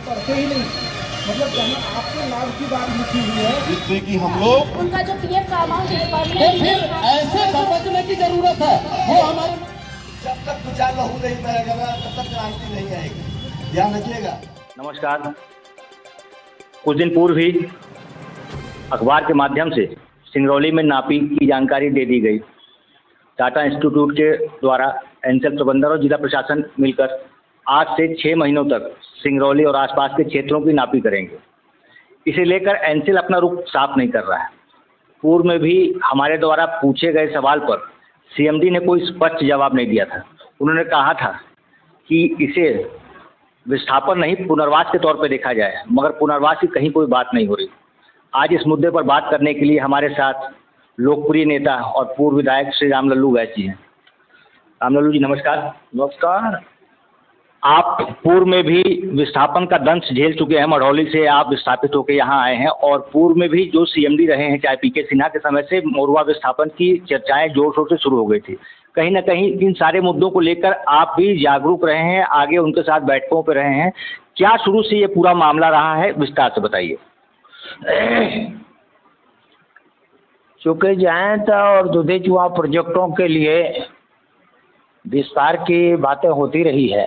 पढ़ते ही नहीं, मतलब जहाँ आपके लाभ की बात लिखी हुई है जिससे कि हम लोग उनका जो पीएफ का अमाउंट है फिर ऐसे समझने की जरूरत है। वो हमारे जब तक 2 4 लहू नहीं बहेगा तब तक क्रांति नहीं आएगी, ध्यान रखिएगा। नमस्कार। कुछ दिन पूर्व ही अखबार के माध्यम से सिंगरौली में नापी की जानकारी दे दी गई। टाटा इंस्टीट्यूट के द्वारा एनसीएल प्रबंधन और जिला प्रशासन मिलकर आज से 6 महीनों तक सिंगरौली और आसपास के क्षेत्रों की नापी करेंगे। इसे लेकर एनसीएल अपना रुख साफ नहीं कर रहा है। पूर्व में भी हमारे द्वारा पूछे गए सवाल पर सीएमडी ने कोई स्पष्ट जवाब नहीं दिया था। उन्होंने कहा था कि इसे विस्थापन नहीं पुनर्वास के तौर पर देखा जाए, मगर पुनर्वास की कहीं कोई बात नहीं हो रही। आज इस मुद्दे पर बात करने के लिए हमारे साथ लोकप्रिय नेता और पूर्व विधायक श्री राम लल्लू गैस जी हैं। राम लल्लू जी नमस्कार। नमस्कार। आप पूर्व में भी विस्थापन का दंश झेल चुके हैं। मढ़ौली से आप विस्थापित होकर यहाँ आए हैं और पूर्व में भी जो सीएमडी रहे हैं चाहे पीके सिन्हा के समय से मोरवा विस्थापन की चर्चाएं जोर शोर से शुरू हो गई थी। कहीं ना कहीं इन सारे मुद्दों को लेकर आप भी जागरूक रहे हैं, आगे उनके साथ बैठकों पर रहे हैं। क्या शुरू से ये पूरा मामला रहा है, विस्तार से बताइए। चूँकि जयंत और दूधे चुहा प्रोजेक्टों के लिए विस्तार की बातें होती रही है,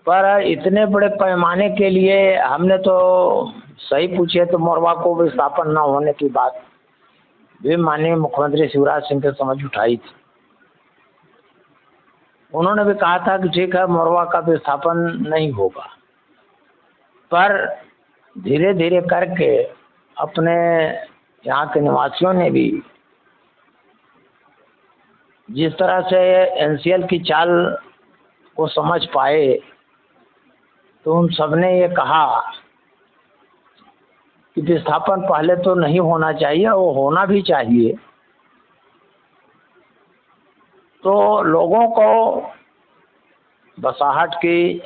पर इतने बड़े पैमाने के लिए हमने तो सही पूछे तो मोरवा को विस्थापन न होने की बात भी माननीय मुख्यमंत्री शिवराज सिंह के समझ उठाई थी। उन्होंने भी कहा था कि ठीक है मोरवा का विस्थापन नहीं होगा, पर धीरे धीरे करके अपने यहाँ के निवासियों ने भी जिस तरह से एनसीएल की चाल को समझ पाए तो उन सबने ये कहा कि विस्थापन पहले तो नहीं होना चाहिए, वो होना भी चाहिए। तो लोगों को बसाहट की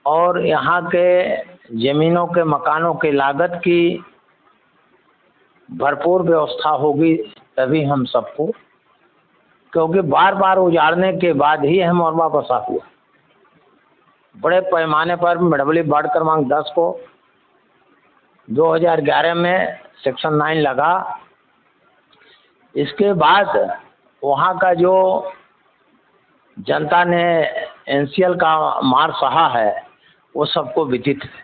और यहाँ के जमीनों के मकानों की लागत की भरपूर व्यवस्था होगी तभी हम सबको, क्योंकि बार बार उजाड़ने के बाद ही हम मोरवा बसा हुआ। बड़े पैमाने पर मढ़ौली वार्ड क्रमांक 10 को 2011 में सेक्शन 9 लगा। इसके बाद वहाँ का जो जनता ने एनसीएल का मार सहा है वो सबको विदित है।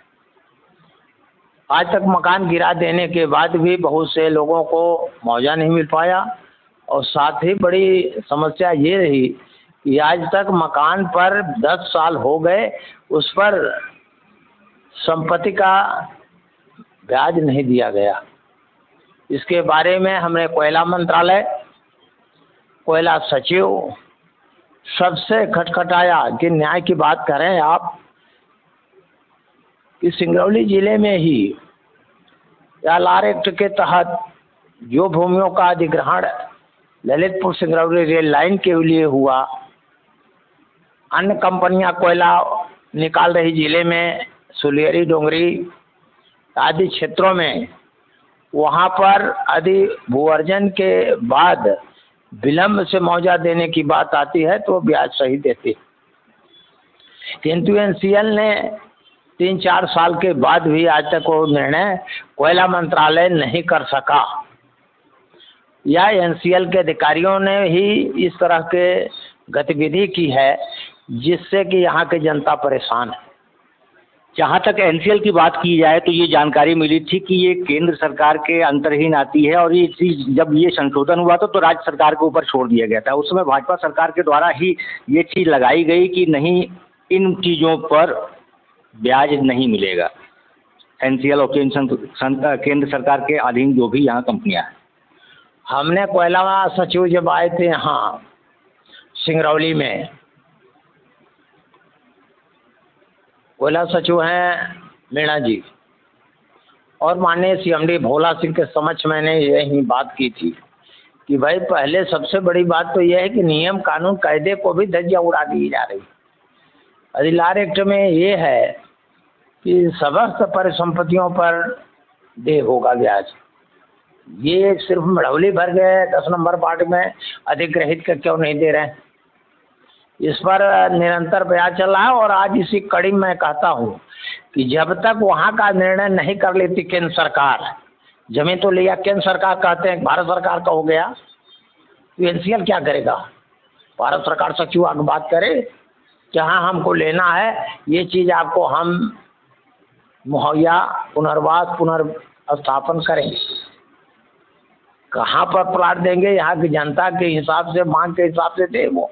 आज तक मकान गिरा देने के बाद भी बहुत से लोगों को मुआवजा नहीं मिल पाया और साथ ही बड़ी समस्या ये रही कि आज तक मकान पर 10 साल हो गए, उस पर संपत्ति का ब्याज नहीं दिया गया। इसके बारे में हमने कोयला मंत्रालय, कोयला सचिव सबसे खटखटाया कि न्याय की बात करें आप कि सिंगरौली जिले में ही एलआर एक्ट के तहत जो भूमियों का अधिग्रहण ललितपुर सिंगरौली रेल लाइन के लिए हुआ, अन्य कंपनियां कोयला निकाल रही जिले में सुलियरी डोंगरी आदि क्षेत्रों में, वहां पर यदि भूअर्जन के बाद विलंब से मुआवजा देने की बात आती है तो ब्याज सही देती, किंतु एनसीएल ने 3-4 साल के बाद भी आज तक वो निर्णय कोयला मंत्रालय नहीं कर सका, या एनसीएल के अधिकारियों ने ही इस तरह के गतिविधि की है जिससे कि यहाँ की जनता परेशान है। जहाँ तक एनसीएल की बात की जाए तो ये जानकारी मिली थी कि ये केंद्र सरकार के अंतर्हीन आती है और ये चीज़ जब ये संशोधन हुआ तो राज्य सरकार के ऊपर छोड़ दिया गया था। उस समय भाजपा सरकार के द्वारा ही ये चीज़ लगाई गई कि नहीं, इन चीज़ों पर ब्याज नहीं मिलेगा। एनसीएल और केंद्र सरकार के अधीन जो भी यहाँ कंपनियाँ हैं। हमने कोयला सचिव जब आए थे यहाँ सिंगरौली में, कोयला सचिव हैं मीणा जी और माननीय सीएमडी भोला सिंह के समक्ष मैंने यही बात की थी कि भाई पहले सबसे बड़ी बात तो यह है कि नियम कानून कायदे को भी धज्जियां उड़ा दी जा रही। अधिलार एक्ट में ये है कि समस्त परिसंपत्तियों पर दे होगा ब्याज। ये सिर्फ मढ़ौली भर गए 10 नंबर वार्ड में अधिग्रहित का क्यों नहीं दे रहे हैं? इस पर निरंतर प्रयास चल रहा है। और आज इसी कड़ी में कहता हूँ कि जब तक वहाँ का निर्णय नहीं कर लेती केंद्र सरकार, जमीन तो लिया केंद्र सरकार, कहते हैं भारत सरकार का हो गया, तो एनसीएल क्या करेगा? भारत सरकार से क्यों आगे बात करे कि हाँ हमको लेना है, ये चीज़ आपको हम मुहैया पुनर्वास पुनर्स्थापन करेंगे। कहाँ पर प्लाट देंगे? यहाँ की जनता के हिसाब से, मांग के हिसाब से दे, वो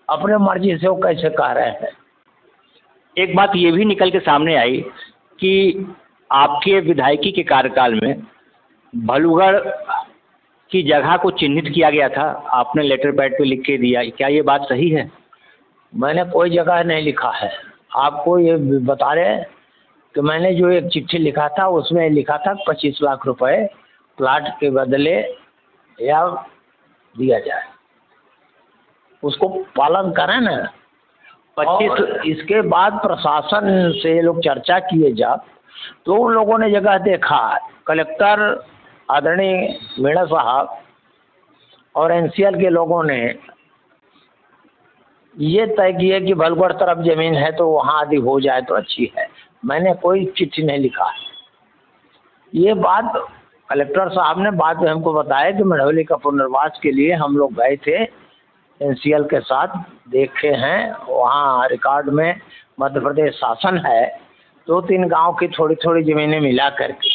अपने मर्जी से वो कैसे कह रहे हैं। एक बात ये भी निकल के सामने आई कि आपके विधायकी के कार्यकाल में भलुगढ़ की जगह को चिन्हित किया गया था, आपने लेटर पैड पे लिख के दिया, क्या ये बात सही है? मैंने कोई जगह नहीं लिखा है। आपको ये बता रहे कि मैंने जो एक चिट्ठी लिखा था उसमें लिखा था 25 लाख रुपए प्लाट के बदले या दिया जाए, उसको पालन करें ना। 25 इसके बाद प्रशासन से लोग चर्चा किए जब, तो उन लोगों ने जगह देखा, कलेक्टर आदरणीय मीणा साहब और एनसीएल के लोगों ने ये तय किया कि भलगढ़ तरफ जमीन है तो वहाँ आदि हो जाए तो अच्छी है। मैंने कोई चिट्ठी नहीं लिखा है। ये बात कलेक्टर साहब ने बाद में हमको बताया कि मढ़ौली का पुनर्वास के लिए हम लोग गए थे एनसीएल के साथ, देखे हैं वहाँ रिकॉर्ड में मध्य प्रदेश शासन है, 2-3 गांव की थोड़ी थोड़ी ज़मीनें मिला करके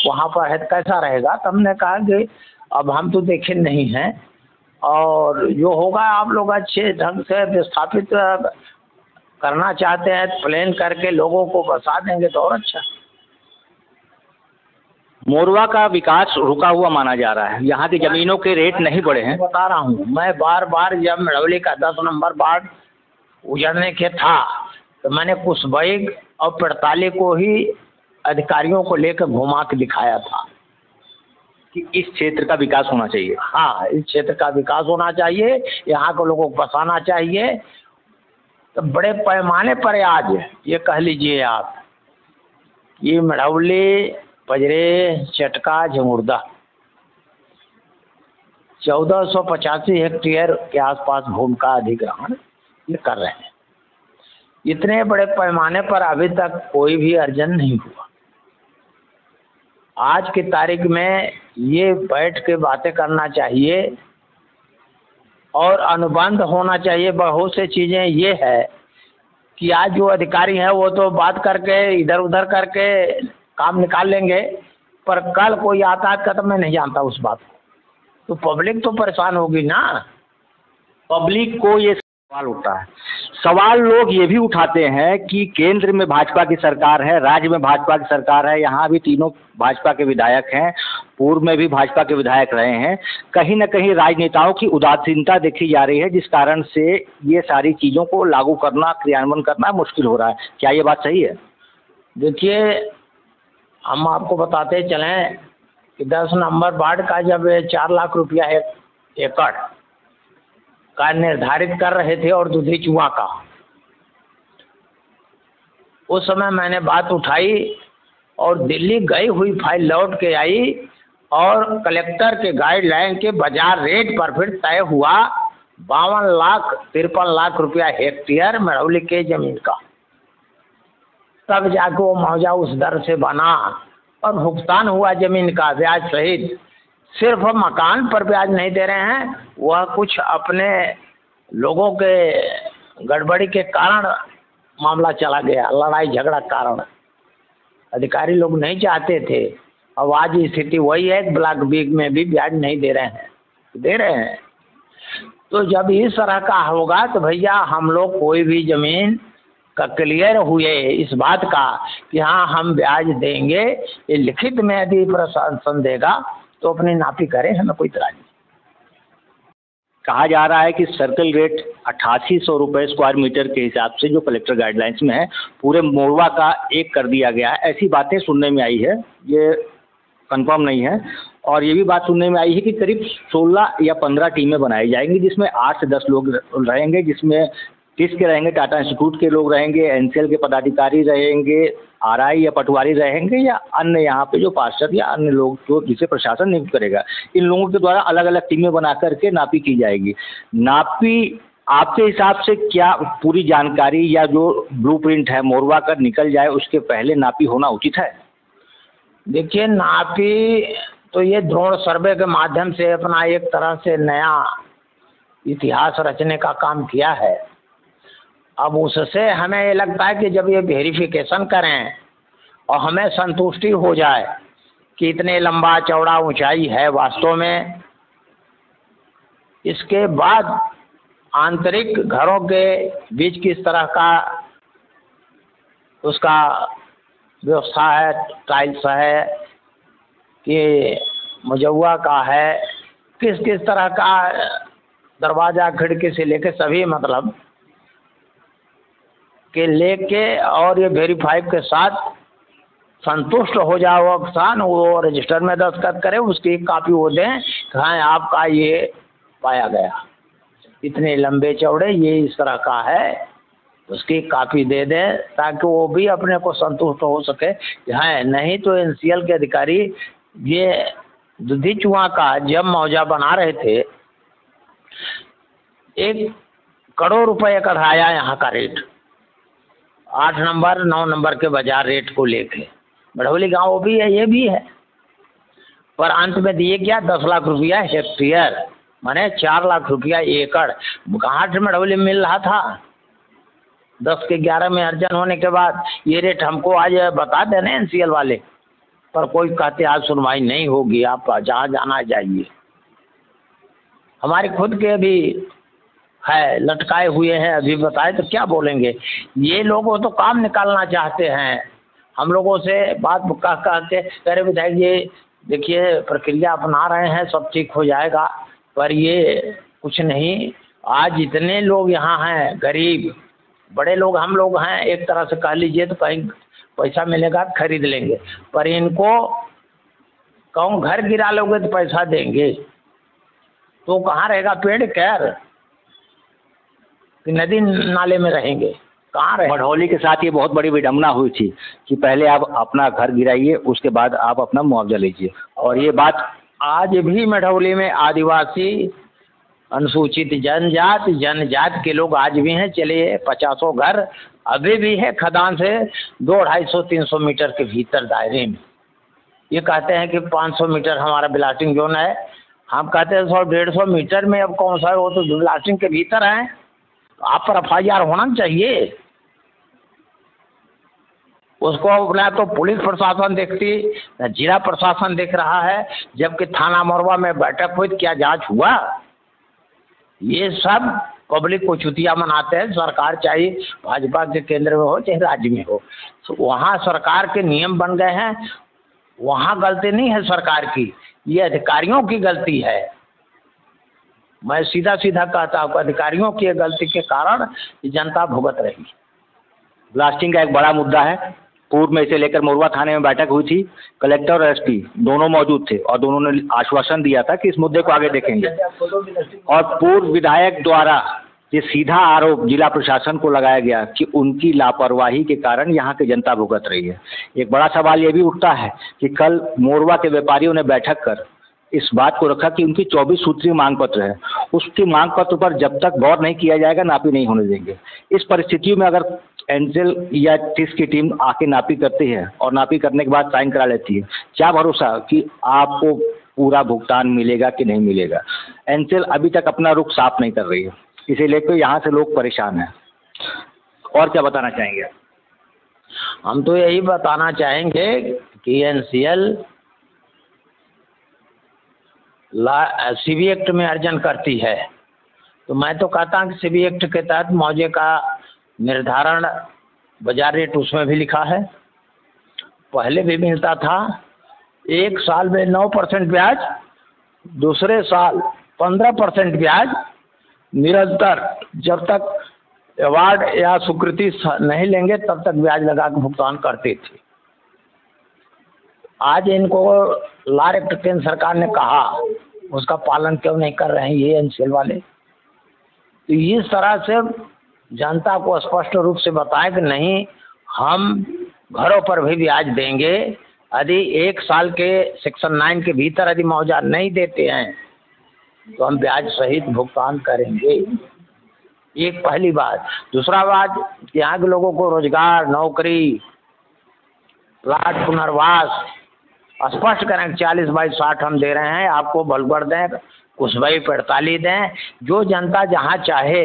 वहाँ पर है, कैसा रहेगा? तो हमने कहा कि अब हम तो देखे नहीं हैं, और जो होगा आप लोग अच्छे ढंग से विस्थापित करना चाहते हैं, प्लान करके लोगों को बसा देंगे तो और अच्छा। मोरवा का विकास रुका हुआ माना जा रहा है, यहाँ की जमीनों के रेट नहीं बढ़े हैं। बता रहा हूँ मैं, बार बार जब मढ़ौली का 10 नंबर वार्ड उजड़ने के था तो मैंने कुशबैग और पड़ताली को ही अधिकारियों को लेकर घुमा के दिखाया था कि इस क्षेत्र का विकास होना चाहिए। हाँ, इस क्षेत्र का विकास होना चाहिए, यहाँ के लोगों को बसाना चाहिए। तो बड़े पैमाने पर आज ये कह लीजिए आप, ये मढ़ौली, पजरे, चटका, झमुर्दा 1485 हेक्टेयर के आसपास भूमि का अधिग्रहण ये कर रहे हैं। इतने बड़े पैमाने पर अभी तक कोई भी अर्जन नहीं हुआ। आज की तारीख में ये बैठ के बातें करना चाहिए और अनुबंध होना चाहिए। बहुत से चीज़ें ये है कि आज जो अधिकारी है वो तो बात करके इधर उधर करके काम निकाल लेंगे, पर कल कोई आता है तो मैं नहीं जानता उस बात को, तो पब्लिक तो परेशान होगी ना। पब्लिक को ये सवाल उठता है। सवाल लोग ये भी उठाते हैं कि केंद्र में भाजपा की सरकार है, राज्य में भाजपा की सरकार है, यहाँ भी तीनों भाजपा के विधायक हैं, पूर्व में भी भाजपा के विधायक रहे हैं। कहीं न कहीं राजनेताओं की उदासीनता देखी जा रही है, जिस कारण से ये सारी चीज़ों को लागू करना, क्रियान्वयन करना मुश्किल हो रहा है। क्या ये बात सही है? देखिए, हम आपको बताते चलें कि 10 नंबर वार्ड का जब 4 लाख रुपया एकड़ का निर्धारित कर रहे थे और दूधी चुआ का, उस समय मैंने बात उठाई और दिल्ली गई हुई फाइल लौट के आई और कलेक्टर के गाइडलाइन के बाजार रेट पर फिर तय हुआ 53 लाख रुपया हेक्टेयर मढ़ौली के जमीन का। तब जाके वो मुआवजा उस दर से बना और भुगतान हुआ जमीन का ब्याज सहित। सिर्फ मकान पर ब्याज नहीं दे रहे हैं, वह कुछ अपने लोगों के गड़बड़ी के कारण मामला चला गया, लड़ाई झगड़ा कारण अधिकारी लोग नहीं चाहते थे। अब आज स्थिति वही है, ब्लॉक बी में भी ब्याज नहीं दे रहे हैं। तो जब इस तरह का होगा तो भैया हम लोग कोई भी जमीन का क्लियर हुए इस बात का कि हाँ हम ब्याज देंगे, ये लिखित में यदि प्रशासन देगा तो अपनी नापी करें, हमें कोई इतराज नहीं। कहा जा रहा है कि सर्कल रेट 8800 रुपये स्क्वायर मीटर के हिसाब से जो कलेक्टर गाइडलाइंस में है, पूरे मोरवा का एक कर दिया गया है। ऐसी बातें सुनने में आई है, ये कंफर्म नहीं है। और ये भी बात सुनने में आई है कि करीब 16 या 15 टीमें बनाई जाएंगी, जिसमें 8 से 10 लोग रहेंगे, जिसमें किस के रहेंगे, टाटा इंस्टीट्यूट के लोग रहेंगे, एनसीएल के पदाधिकारी रहेंगे, आरआई या पटवारी रहेंगे, या अन्य यहाँ पे जो पार्षद या अन्य लोग जो जिसे प्रशासन नियुक्त करेगा। इन लोगों के द्वारा अलग अलग टीमें बना करके नापी की जाएगी। नापी आपके हिसाब से क्या पूरी जानकारी या जो ब्लूप्रिंट है मोरवा कर निकल जाए उसके पहले नापी होना उचित है? देखिए, नापी तो ये ड्रोन सर्वे के माध्यम से अपना एक तरह से नया इतिहास रचने का काम किया है। अब उससे हमें ये लगता है कि जब ये वेरिफिकेशन करें और हमें संतुष्टि हो जाए कि इतने लंबा चौड़ा ऊंचाई है वास्तव में, इसके बाद आंतरिक घरों के बीच किस तरह का उसका व्यवस्था है, टाइल्स है कि मुजव्वा का है, किस किस तरह का दरवाजा खिड़की से लेके सभी मतलब के लेके और ये वेरीफाई के साथ संतुष्ट हो जाओ किसान, वो रजिस्टर में दस्तखत करे, उसकी एक कॉपी वो दें, हाँ आपका ये पाया गया, इतने लंबे चौड़े ये इस तरह का है, उसकी कॉपी दे दें ताकि वो भी अपने को संतुष्ट हो सके। हाँ, नहीं तो एनसीएल के अधिकारी ये दूधी चुहा का जब मौजा बना रहे थे 1 करोड़ रुपए कढ़ाया यहाँ का रेट, 8 नंबर 9 नंबर के बाजार रेट को लेके। बढ़ौली गांव भी है, ये भी है, पर अंत में दिए क्या 10 लाख रुपया हेक्टेयर, माने 4 लाख रुपया एकड़। घाट मढ़ौली में मिल रहा था 10 के 11 में अर्जन होने के बाद ये रेट हमको आज बता देने एनसीएल वाले, पर कोई कहते आज सुनवाई नहीं होगी, आप जहाँ जाना जाइए। हमारे खुद के भी है लटकाए हुए हैं, अभी बताए तो क्या बोलेंगे। ये लोग तो काम निकालना चाहते हैं, हम लोगों से बात कह के कह रहे विधायक जी देखिए प्रक्रिया अपना रहे हैं, सब ठीक हो जाएगा, पर ये कुछ नहीं। आज इतने लोग यहाँ हैं गरीब, बड़े लोग हम लोग हैं, एक तरह से कह लीजिए तो कहीं पैसा मिलेगा खरीद लेंगे, पर इनको कहूँ घर गिरा लोगे तो पैसा देंगे तो कहाँ रहेगा पेड़ खैर कि नदी नाले में रहेंगे, कहाँ रहे। मढ़ौली के साथ ये बहुत बड़ी विडम्बना हुई थी कि पहले आप अपना घर गिराइए, उसके बाद आप अपना मुआवजा लीजिए, और ये बात आज भी मढ़ौली में आदिवासी अनुसूचित जनजाति के लोग आज भी हैं। चलिए 50 घर अभी भी है खदान से 200-250-300 मीटर के भीतर दायरे में। ये कहते हैं कि 500 मीटर हमारा ब्लास्टिंग जोन है, हम कहते हैं 100-150 मीटर में अब कौन सा है, वो तो ब्लास्टिंग के भीतर है। आप पर FIR होना चाहिए, उसको ना तो पुलिस प्रशासन देखती न जिला प्रशासन देख रहा है, जबकि थाना मोरवा में बैठक हुई, क्या जांच हुआ? ये सब पब्लिक को चुतिया मनाते हैं। सरकार चाहे भाजपा के केंद्र में हो चाहे राज्य में हो, तो वहाँ सरकार के नियम बन गए हैं, वहाँ गलती नहीं है सरकार की, ये अधिकारियों की गलती है। मैं सीधा सीधा कहता हूँ अधिकारियों की गलती के कारण जनता भुगत रही। ब्लास्टिंग का एक बड़ा मुद्दा है। पूर्व में इसे लेकर मोरवा थाने में बैठक हुई थी, कलेक्टर और एसपी दोनों मौजूद थे और दोनों ने आश्वासन दिया था कि इस मुद्दे को आगे देखेंगे। और पूर्व विधायक द्वारा ये सीधा आरोप जिला प्रशासन को लगाया गया कि उनकी लापरवाही के कारण यहाँ की जनता भुगत रही है। एक बड़ा सवाल ये भी उठता है कि कल मोरवा के व्यापारियों ने बैठक कर इस बात को रखा कि उनकी 24 सूत्रीय मांग पत्र है, उसकी मांग पत्र पर जब तक गौर नहीं किया जाएगा नापी नहीं होने देंगे। इस परिस्थितियों में अगर एनसेल या टिस की टीम आके नापी करती है और नापी करने के बाद साइन करा लेती है, क्या भरोसा कि आपको पूरा भुगतान मिलेगा कि नहीं मिलेगा? एनसेल अभी तक अपना रुख साफ नहीं कर रही है, इसे लेकर यहाँ से लोग परेशान हैं। और क्या बताना चाहेंगे? हम तो यही बताना चाहेंगे कि एनसीएल सीबी एक्ट में अर्जन करती है, तो मैं तो कहता हूँ कि सीबी एक्ट के तहत मुआवजे का निर्धारण बाजार रेट उसमें भी लिखा है, पहले भी मिलता था। 1 साल में 9% ब्याज, दूसरे साल 15% ब्याज, निरंतर जब तक अवार्ड या स्वीकृति नहीं लेंगे तब तक ब्याज लगा के भुगतान करते थे। आज इनको लॉ एक्ट केंद्र सरकार ने कहा, उसका पालन क्यों नहीं कर रहे हैं ये एनसीएल वाले? तो इस तरह से जनता को स्पष्ट रूप से बताएं कि नहीं, हम घरों पर भी ब्याज देंगे, यदि 1 साल के सेक्शन 9 के भीतर यदि मुआवजा नहीं देते हैं तो हम ब्याज सहित भुगतान करेंगे। एक पहली बात। दूसरा बात, यहाँ के लोगों को रोजगार, नौकरी, प्लाट, पुनर्वास स्पष्ट करें। 40/60 हम दे रहे हैं, आपको बलगढ़ दें, कुशवाई 45 दें, जो जनता जहाँ चाहे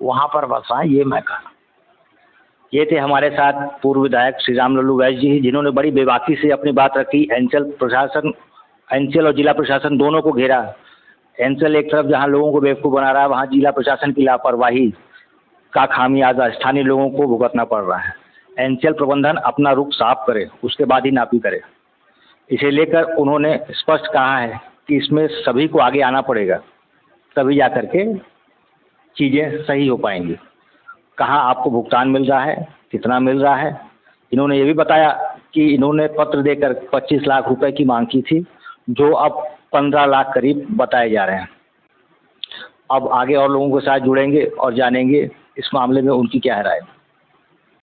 वहाँ पर बसाएं, ये मैं कहा। ये थे हमारे साथ पूर्व विधायक श्री राम लल्लू वैश्य जी, जिन्होंने बड़ी बेबाकी से अपनी बात रखी। अंचल और जिला प्रशासन दोनों को घेरा। अंचल एक तरफ जहां लोगों को बेवकूफ़ बना रहा है, वहां जिला प्रशासन की लापरवाही का खामियाजा स्थानीय लोगों को भुगतना पड़ रहा है। अंचल प्रबंधन अपना रुख साफ करे, उसके बाद ही नापी करे। इसे लेकर उन्होंने स्पष्ट कहा है कि इसमें सभी को आगे आना पड़ेगा, तभी जा करके चीज़ें सही हो पाएंगी। कहाँ आपको भुगतान मिल रहा है, कितना मिल रहा है। इन्होंने ये भी बताया कि इन्होंने पत्र देकर 25 लाख रुपए की मांग की थी, जो अब 15 लाख करीब बताए जा रहे हैं। अब आगे और लोगों के साथ जुड़ेंगे और जानेंगे इस मामले में उनकी क्या राय है।